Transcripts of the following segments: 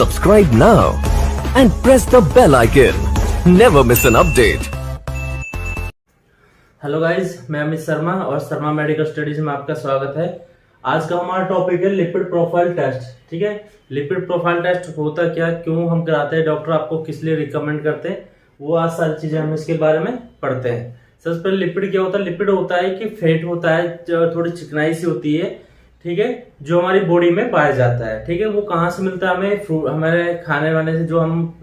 Subscribe now and press the bell icon. Never miss an update. Hello guys, मैं अमित शर्मा और Sharma medical studies में आपका स्वागत है। आज का हमारा टॉपिक है लिपिड प्रोफाइल टेस्ट। ठीक है, लिपिड प्रोफाइल टेस्ट होता क्या, क्यों हम कराते हैं, डॉक्टर आपको किस लिए रिकमेंड करते हैं, वो आज सारी चीजें हम इसके बारे में पढ़ते हैं। सबसे पहले लिपिड क्या होता है। लिपिड होता है कि फैट होता है, जो थोड़ी चिकनाई सी होती है, ठीक है, जो हमारी बॉडी में पाया जाता है। ठीक है, वो कहाँ से मिलता है हमें, हमारे खाने वाने से, जो हम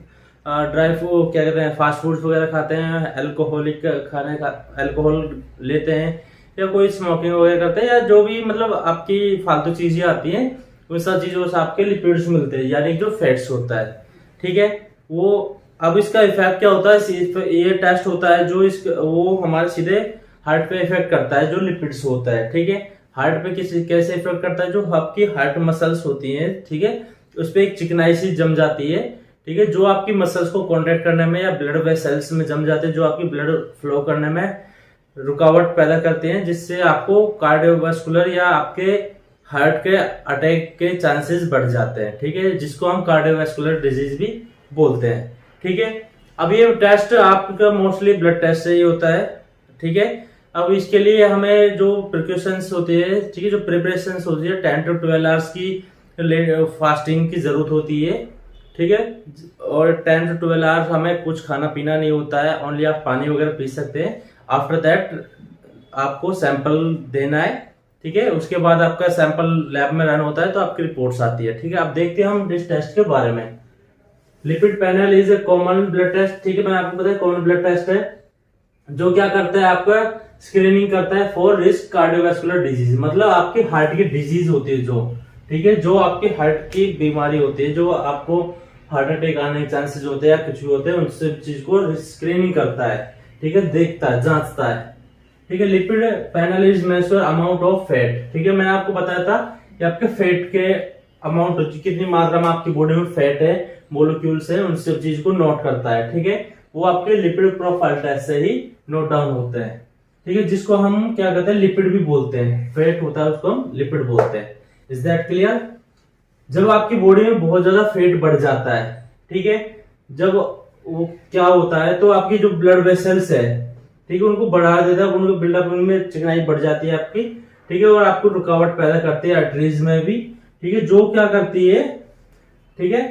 ड्राई फूड क्या कहते हैं, फास्ट फूड्स वगैरह खाते हैं, अल्कोहलिक खाने का अल्कोहल लेते हैं, या कोई स्मोकिंग वगैरह करते हैं, या जो भी मतलब आपकी फालतू चीजें आती हैं, उन सब चीजों से आपके लिपिड्स मिलते हैं, यानी जो फैट्स होता है। ठीक है, वो अब इसका इफेक्ट क्या होता है, ये टेस्ट होता है जो वो हमारे सीधे हार्ट पे इफेक्ट करता है, जो लिपिड्स होता है। ठीक है, हार्ट पे कैसे इफेक्ट करता है, जो आपकी हार्ट मसल्स होती हैं, ठीक है, उस पर एक चिकनाई सी जम जाती है। ठीक है, जो आपकी मसल्स को कॉन्ट्रैक्ट करने में या ब्लड वेसल्स में जम जाते हैं, जो आपकी ब्लड फ्लो करने में रुकावट पैदा करते हैं, जिससे आपको कार्डियोवास्कुलर या आपके हार्ट के अटैक के चांसेस बढ़ जाते हैं। ठीक है, जिसको हम कार्डियोवास्कुलर डिजीज भी बोलते हैं। ठीक है, अब ये टेस्ट आपका मोस्टली ब्लड टेस्ट से ही होता है। ठीक है, अब इसके लिए हमें जो प्रिकॉशंस होती है, ठीक है, जो प्रिपरेशंस होती है, 10 to 12 आवर्स की फास्टिंग की जरूरत होती है। ठीक है, और 10 to 12 आवर्स हमें कुछ खाना पीना नहीं होता है, ओनली आप पानी वगैरह पी सकते हैं। आफ्टर दैट आपको सैंपल देना है। ठीक है, उसके बाद आपका सैंपल लैब में रन होता है, तो आपकी रिपोर्ट्स आती है। ठीक है, अब देखते हैं हम इस टेस्ट के बारे में। Lipid panel is a common blood test. ठीक है, मैंने आपको बताया कॉमन ब्लड टेस्ट है, जो क्या करता है, आपका स्क्रीनिंग करता है फॉर रिस्क कार्डियोवास्कुलर डिजीज, मतलब आपकी हार्ट की डिजीज होती है जो, ठीक है, जो आपकी हार्ट की बीमारी होती है, जो आपको हार्ट अटैक आने के चांसेस होते हैं या कुछ भी होते हैं, उन सब चीज को स्क्रीनिंग करता है। ठीक है, देखता है, जांचता है। ठीक है, lipid panel is major amount of fat. ठीक है, मैंने आपको बताया था कि आपके फैट के अमाउंट, कितनी मात्रा में आपकी बॉडी में फैट है, मोलिक्यूल्स है, उन सब चीज को नोट करता है। ठीक है, वो आपके लिपिड प्रोफाइल टेस्ट से ही नोट डाउन होते हैं। ठीक है, जिसको हम क्या कहते हैं, लिपिड भी बोलते हैं। फैट होता है, उसको हम लिपिड बोलते हैं। Is that clear. जब आपकी बॉडी में बहुत ज्यादा फैट बढ़ जाता है, ठीक है, जब वो क्या होता है, तो आपकी जो ब्लड वेसल्स है, ठीक है, उनको बढ़ा देता है, उनको बिल्डअप में चिकनाई बढ़ जाती है आपकी। ठीक है, और आपको रुकावट पैदा करती है आर्टरीज में भी। ठीक है, जो क्या करती है, ठीक है,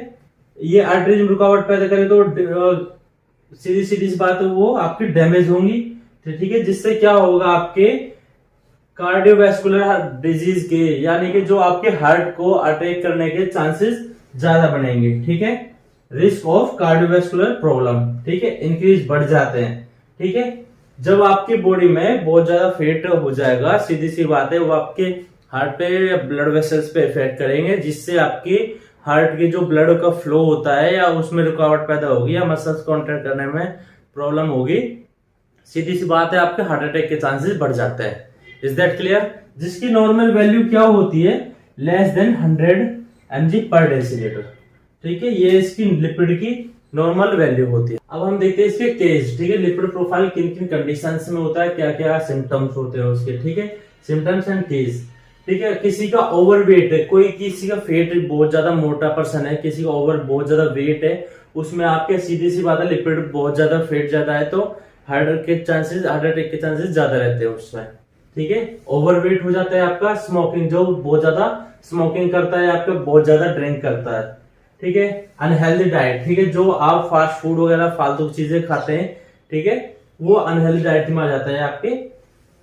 ये आर्टरीज में रुकावट पैदा करे तो सीधी सीधी सी बात है, वो आपकी डैमेज होंगी। ठीक है, जिससे क्या होगा, आपके कार्डियोवास्कुलर डिजीज के, यानी कि जो आपके हार्ट को अटैक करने के चांसेस ज्यादा बनेंगे। ठीक है, रिस्क ऑफ कार्डियोवास्कुलर प्रॉब्लम, ठीक है, इंक्रीज बढ़ जाते हैं। ठीक है, जब आपकी बॉडी में बहुत ज्यादा फैट हो जाएगा, सीधी सी बात है, वो आपके हार्ट पे, ब्लड वेसल्स पे इफेक्ट करेंगे, जिससे आपकी हार्ट की जो ब्लड का फ्लो होता है, या उसमें रुकावट पैदा होगी, या मसल्स कॉन्ट्रैक्ट करने में प्रॉब्लम होगी। सीधी सी बात है, आपके हार्ट अटैक के चांसेस बढ़ जाते हैं। Is that clear. जिसकी नॉर्मल वैल्यू क्या होती है, लेस देन 100 mg पर डेसीलीटर। ठीक है, ये इसकी लिपिड की नॉर्मल वैल्यू होती है। अब हम देखते हैं इसके केस। ठीक है, लिपिड प्रोफाइल किन किन कंडीशंस में होता है, क्या क्या सिम्टम्स होते हैं उसके। ठीक है, सिम्टम्स एंड केस। ठीक है, किसी का ओवरवेट है, कोई किसी का फेट बहुत ज्यादा मोटा पर्सन है, किसी का बहुत ज्यादा वेट है, उसमें आपके सीधी सी बात है, लिपिड बहुत ज्यादा, फेट ज्यादा है, तो हार्ट अटैक के चांसेस ज्यादा रहते हैं उसमें। ठीक है, ओवरवेट हो जाता है आपका। स्मोकिंग, जो बहुत ज्यादा स्मोकिंग करता है, आपका बहुत ज्यादा ड्रिंक करता है। ठीक है, अनहेल्दी डाइट, ठीक है, जो आप फास्ट फूड वगैरह फालतू चीजें खाते हैं, ठीक है, वो अनहेल्दी डाइट में आ जाता है आपके।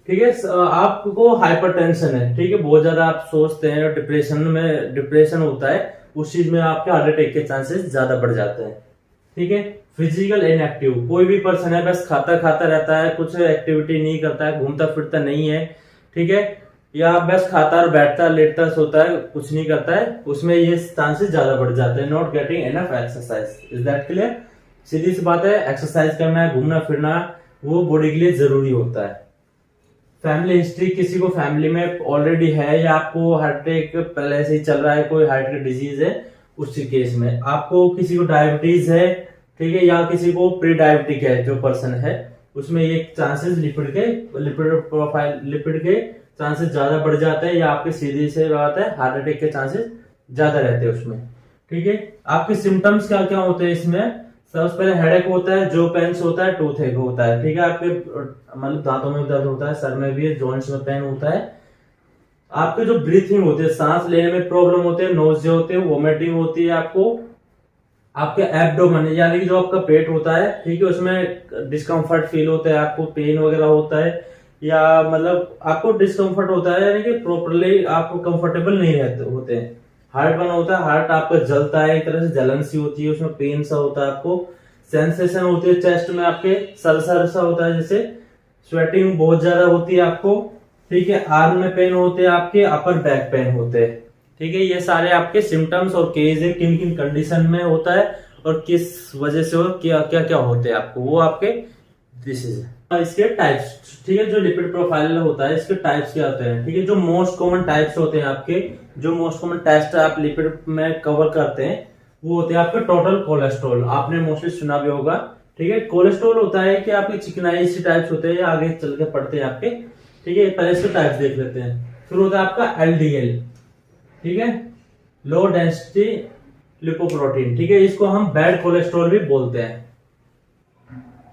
ठीक है, आपको हाइपरटेंशन है, ठीक है, बहुत ज्यादा आप सोचते हैं, डिप्रेशन होता है, उस चीज में आपके हार्ट अटैक के चांसेस ज्यादा बढ़ जाते हैं। ठीक है, फिजिकल इनएक्टिव, कोई भी पर्सन है बस खाता खाता रहता है, कुछ एक्टिविटी नहीं करता है, घूमता फिरता नहीं है, ठीक है, या बस खाता और बैठता लेटता सोता है, कुछ नहीं करता है, उसमें ये चांसेस ज्यादा बढ़ जाते हैं। Not getting enough exercise. Is that clear. सीधी सी बात है, एक्सरसाइज करना है, घूमना फिरना, वो बॉडी के लिए जरूरी होता है। फैमिली हिस्ट्री, किसी को फैमिली में ऑलरेडी है, या आपको हार्ट अटैक पहले से ही चल रहा है, कोई हार्ट की डिजीज है, उसी केस में आपको, किसी को डायबिटीज है, ठीक है, या किसी को प्री डायबिटिक है जो पर्सन है, उसमें ये चांसेस लिपिड के चांसेस ज्यादा बढ़ जाते हैं, या आपके सीधी से बात है, हार्ट अटैक के चांसेस ज्यादा रहते हैं उसमें। ठीक है। आपके सिम्टम्स क्या क्या होते हैं इसमें? सबसे पहले हेडेक होता है, जो पेन्स होता है, टूथ एक होता है, ठीक है। आपके मतलब दांतों में दर्द होता है, सर में भी, जॉइंट्स में पेन होता है। आपके जो ब्रीथिंग होती है, सांस लेने में प्रॉब्लम होते हैं, नोज़िया होते हैं, वोमिटिंग होती है आपको। आपके एब्डोमेन यानी कि जो आपका पेट होता है, ठीक है, उसमें डिस्कम्फर्ट फील होता है, आपको पेन वगैरह होता है, या मतलब आपको डिस्कम्फर्ट होता है, यानी कि प्रॉपरली आपको कंफर्टेबल नहीं रहते होते हैं। हार्ट बर्न होता है, हार्ट आपका जलता है, एक तरह से जलन सी होती है, उसमें पेन सा होता है आपको। सेंसेशन होती है चेस्ट में आपके, सर सा होता है जैसे। स्वेटिंग बहुत ज्यादा होती है आपको, ठीक है। आर्म में पेन होते हैं आपके, अपर बैक पेन होते हैं, ठीक है। ये सारे आपके सिम्टम्स और केस है, किन किन कंडीशन में होता है और किस वजह से और क्या क्या क्या होते हैं आपको, वो आपके डिसीज है। इसके टाइप्स, ठीक है, जो लिपिड प्रोफाइल होता है इसके टाइप्स क्या होते हैं, ठीक है। जो मोस्ट कॉमन टाइप्स होते हैं आपके, जो मोस्ट कॉमन टेस्ट आप लिपिड में कवर करते हैं, वो होते हैं आपके टोटल कोलेस्ट्रॉल। आपने मोस्टली सुना भी होगा, ठीक है। कोलेस्ट्रॉल होता है कि आपके चिकनाई सी टाइप्स होते हैं, आगे चल के पढ़ते हैं आपके, ठीक है। पहले इसके टाइप्स देख लेते हैं। फिर होता है आपका एलडीएल, ठीक है, लो डेंसिटी लिपोप्रोटीन, ठीक है। इसको हम बैड कोलेस्ट्रॉल भी बोलते हैं,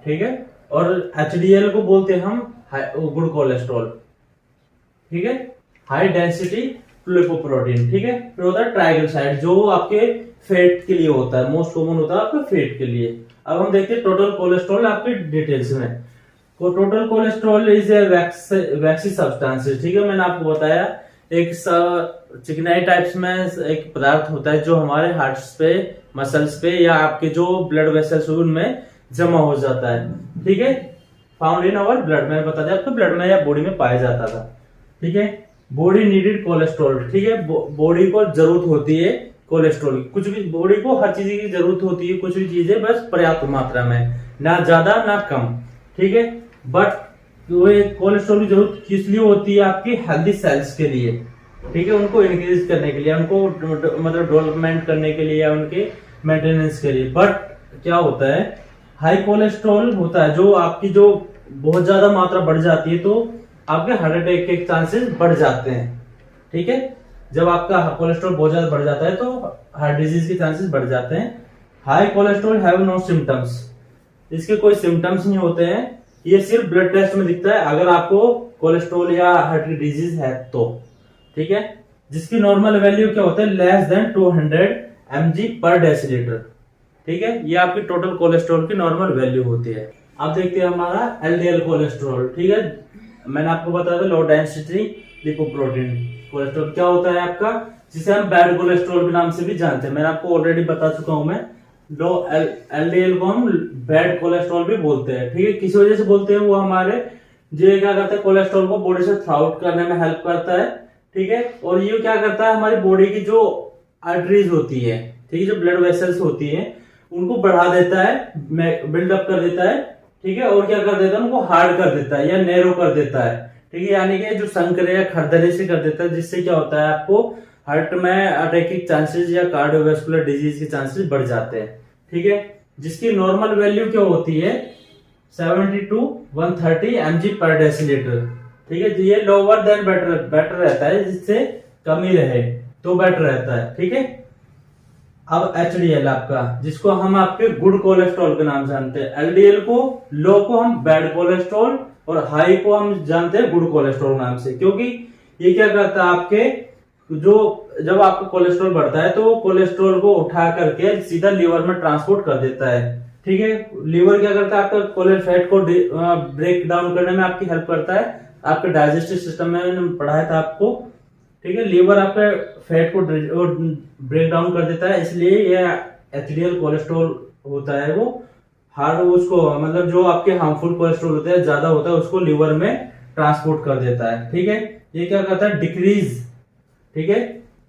ठीक है। और एचडीएल को बोलते हैं हम गुड कोलेस्ट्रॉल, ठीक है, हाई डेंसिटी लिपोप्रोटीन, ठीक है। फिर होता है ट्राइग्लिसराइड, जो आपके फैट के लिए होता है, मोस्ट कॉमन होता है आपके फैट के लिए। अब हम देखते हैं टोटल कोलेस्ट्रॉल आपके डिटेल्स में। Total cholesterol is a vaccine substance, ठीक है। मैंने आपको बताया एक चिकनाई टाइप्स में एक पदार्थ होता है जो हमारे हार्ट्स पे, मसल्स पे, या आपके जो ब्लड वेसल्स उनमें जमा हो जाता है, ठीक है। फाउंड इन अवर ब्लड, मैंने बता दिया आपको, ब्लड में या बॉडी में पाया जाता था, ठीक है। बॉडी नीडेड कोलेस्ट्रॉल, ठीक है। बॉडी को जरूरत होती है कोलेस्ट्रॉल की, कुछ भी बॉडी को हर चीज की जरूरत होती है, कुछ भी चीजें बस पर्याप्त मात्रा में, ना ज्यादा ना कम, ठीक है। बट कोलेस्ट्रॉल की जरूरत किस लिए होती है? आपकी हेल्दी सेल्स के लिए, ठीक है, उनको इंक्रीज करने के लिए, उनको मतलब डेवलपमेंट करने के लिए, या उनके मेंटेनेंस के लिए। बट क्या होता है, हाई कोलेस्ट्रॉल होता है जो आपकी जो बहुत ज्यादा मात्रा बढ़ जाती है, तो आपके हार्ट अटैक के चांसेस बढ़ जाते हैं, ठीक है। जब आपका कोलेस्ट्रॉल बहुत ज्यादा बढ़ जाता है तो हार्ट डिजीज के चांसेस बढ़ जाते हैं। High cholesterol have no symptoms, इसके कोई सिम्टम्स नहीं होते हैं, ये सिर्फ ब्लड टेस्ट में दिखता है अगर आपको कोलेस्ट्रॉल या हार्ट डिजीज है तो, ठीक है। जिसकी नॉर्मल वैल्यू क्या होता है, लेस देन 200 mg पर डेसीलीटर, ठीक है। ये आपकी टोटल कोलेस्ट्रॉल की नॉर्मल वैल्यू होती है। अब देखते हैं हमारा एलडीएल कोलेस्ट्रॉल, ठीक है। मैंने आपको बताया था लो डेंसिटी लिपोप्रोटीन कोलेस्ट्रॉल क्या होता है आपका, जिसे हम बैड कोलेस्ट्रॉल के नाम से भी जानते हैं। मैंने आपको ऑलरेडी बता चुका हूं मैं, लो एलडीएल को हम बैड कोलेस्ट्रॉल भी बोलते हैं, ठीक है। किस वजह से बोलते हैं, वो हमारे जो क्या करता है, कोलेस्ट्रॉल को बॉडी से थ्राउट करने में हेल्प करता है, ठीक है। और ये क्या करता है, हमारी बॉडी की जो आर्टरीज होती है, ठीक है, जो ब्लड वेसल्स होती है, उनको बढ़ा देता है, बिल्डअप कर देता है, ठीक है। और क्या कर देता है, उनको हार्ड कर देता है या नैरो कर देता है, ठीक है। यानी कि जो संकरे या खरदरे से कर देता है, जिससे क्या होता है, आपको हार्ट में अटैक के चांसेस या कार्डियोवैस्कुलर डिजीज के चांसेस बढ़ जाते हैं, ठीक है। जिसकी नॉर्मल वैल्यू क्या होती है, 70 to 130 mg पर डेसीलीटर, ठीक है। ये लोअर देन बेटर रहता है, जिससे कमी रहे तो बेटर रहता है, ठीक है। अब एचडीएल आपका, जिसको हम आपके गुड कोलेस्ट्रॉल के नाम से जानते हैं। एलडीएल को, लो को हम बैड कोलेस्ट्रॉल, और हाई को हम जानते हैं गुड कोलेस्ट्रॉल नाम से, क्योंकि ये क्या करता है, आपके जो जब आपका कोलेस्ट्रॉल बढ़ता है तो कोलेस्ट्रॉल को उठा करके सीधा लीवर में ट्रांसपोर्ट कर देता है, ठीक है। लीवर क्या करता है, आपका कोलेस्ट्रॉल फैट को ब्रेक डाउन करने में आपकी हेल्प करता है। आपके डाइजेस्टिव सिस्टम में पढ़ाया था आपको, ठीक है। लीवर आपके फैट को ब्रेक डाउन कर देता है, इसलिए ये एचडीएल कोलेस्ट्रॉल होता है, वो हार्ड उसको मतलब जो आपके हार्मफुल कोलेस्ट्रॉल होता है, ज्यादा होता है, उसको लीवर में ट्रांसपोर्ट कर देता है, ठीक है। ये क्या करता है, डिक्रीज, ठीक है,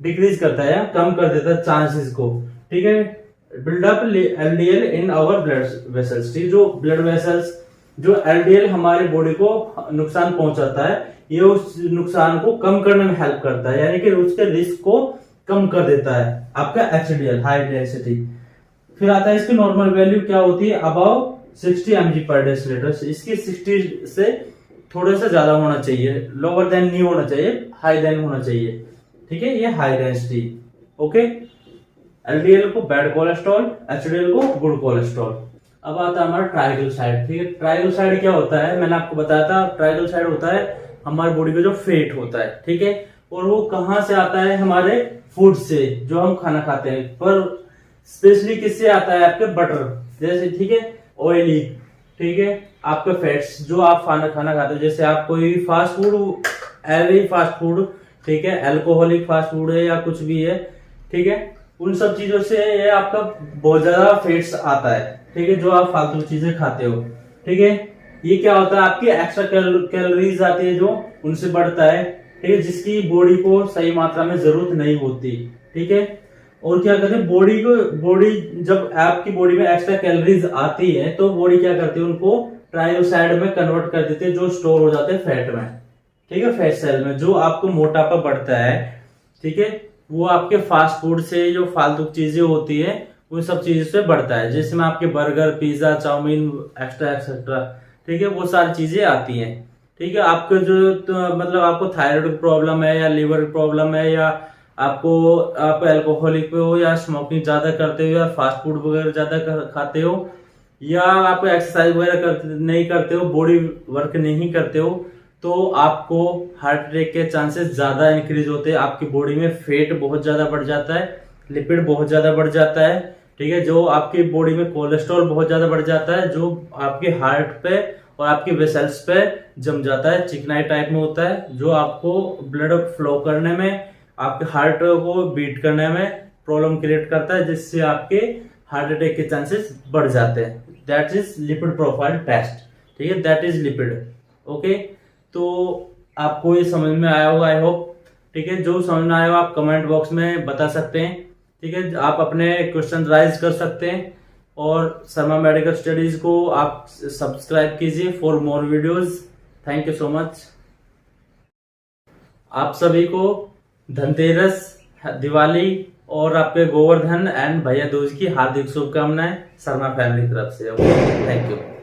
डिक्रीज करता है, कम कर देता है चांसेस को, ठीक है। Buildup LDL in our blood vessels, ठीक, जो ब्लड वेसल्स, जो एलडीएल हमारी बॉडी को नुकसान पहुंचाता है, ये उस नुकसान को कम करने में हेल्प करता है, यानी कि उसके रिस्क को कम कर देता है आपका एचडीएल, हाई डेंसिटी। फिर आता है इसकी नॉर्मल वैल्यू क्या होती है, अबाउ 60 mg पर डेसीलीटर। इसकी 60 से थोड़ा सा ज्यादा होना चाहिए, लोअर देन नहीं होना चाहिए, हाई देन होना चाहिए, ठीक है। ये हाई डेंसिटी, ओके। एलडीएल को बैड कोलेस्ट्रॉल, एचडीएल को गुड कोलेस्ट्रॉल। अब आता है हमारा ट्राइग्लिसराइड। ठीक है, ट्राइग्लिसराइड क्या होता है, मैंने आपको बताया था, ट्राइग्लिसराइड होता है हमारी बॉडी का जो फेट होता है। ठीक है, और वो कहाँ से आता है, हमारे फूड से, जो हम खाना खाते हैं, पर स्पेशली किससे आता है, आपके बटर जैसे, ठीक है, ऑयली, ठीक है, आपके फैट्स जो आप खाना खाते हो, जैसे आप कोई fast food, every fast food, ठीक है, अल्कोहलिक फास्ट फूड है या कुछ भी है, ठीक है, उन सब चीजों से ये आपका बहुत ज्यादा फैट्स आता है। ठीक है, जो आप फालतू चीजें खाते हो। ठीक है, ये क्या होता है, आपकी एक्स्ट्रा कैलोरीज आती है जो उनसे बढ़ता है। ठीक है, जिसकी बॉडी को सही मात्रा में जरूरत नहीं होती। ठीक है, और क्या करते हैं, बॉडी जब आपकी बॉडी में एक्स्ट्रा कैलोरीज आती है तो बॉडी क्या करती है, उनको ट्राइग्लिसराइड में कन्वर्ट कर देते हैं, जो स्टोर हो जाते हैं फैट में। ठीक है, फैट सेल में जो आपको मोटापा बढ़ता है, ठीक है, वो आपके फास्ट फूड से जो फालतू चीजें होती है उन सब चीजों से बढ़ता है, जिसमें आपके burger, pizza, chow mein, extra etcetera, ठीक है, वो सारी चीजें आती हैं। ठीक है, आपको जो मतलब आपको थायराइड प्रॉब्लम है या लीवर प्रॉब्लम है, या आप अल्कोहलिक पे हो, या स्मोकिंग ज्यादा करते हो, या फास्ट फूड वगैरह ज्यादा खाते हो, या आप एक्सरसाइज वगैरह नहीं करते हो, बॉडी वर्क नहीं करते हो, तो आपको हार्ट अटैक के चांसेस ज्यादा इंक्रीज होते हैं। आपकी बॉडी में फेट बहुत ज्यादा बढ़ जाता है, लिपिड बहुत ज्यादा बढ़ जाता है। ठीक है, जो आपकी बॉडी में कोलेस्ट्रॉल बहुत ज्यादा बढ़ जाता है, जो आपके हार्ट पे और आपके वेसल्स पे जम जाता है, चिकनाई टाइप में होता है, जो आपको ब्लड फ्लो करने में, आपके हार्ट को बीट करने में प्रॉब्लम क्रिएट करता है, जिससे आपके हार्ट अटैक के चांसेस बढ़ जाते हैं। That is lipid profile test. ठीक है, दैट इज लिपिड। ओके, तो आपको ये समझ में आया होगा, आई होप। ठीक है, जो समझ में आया हो आप कमेंट बॉक्स में बता सकते हैं। ठीक है, आप अपने क्वेश्चन राइज कर सकते हैं, और शर्मा मेडिकल स्टडीज को आप सब्सक्राइब कीजिए for more videos. Thank you so much. आप सभी को धनतेरस, दिवाली और आपके गोवर्धन एंड भैया दूज की हार्दिक शुभकामनाएं शर्मा फैमिली की तरफ से। Thank you.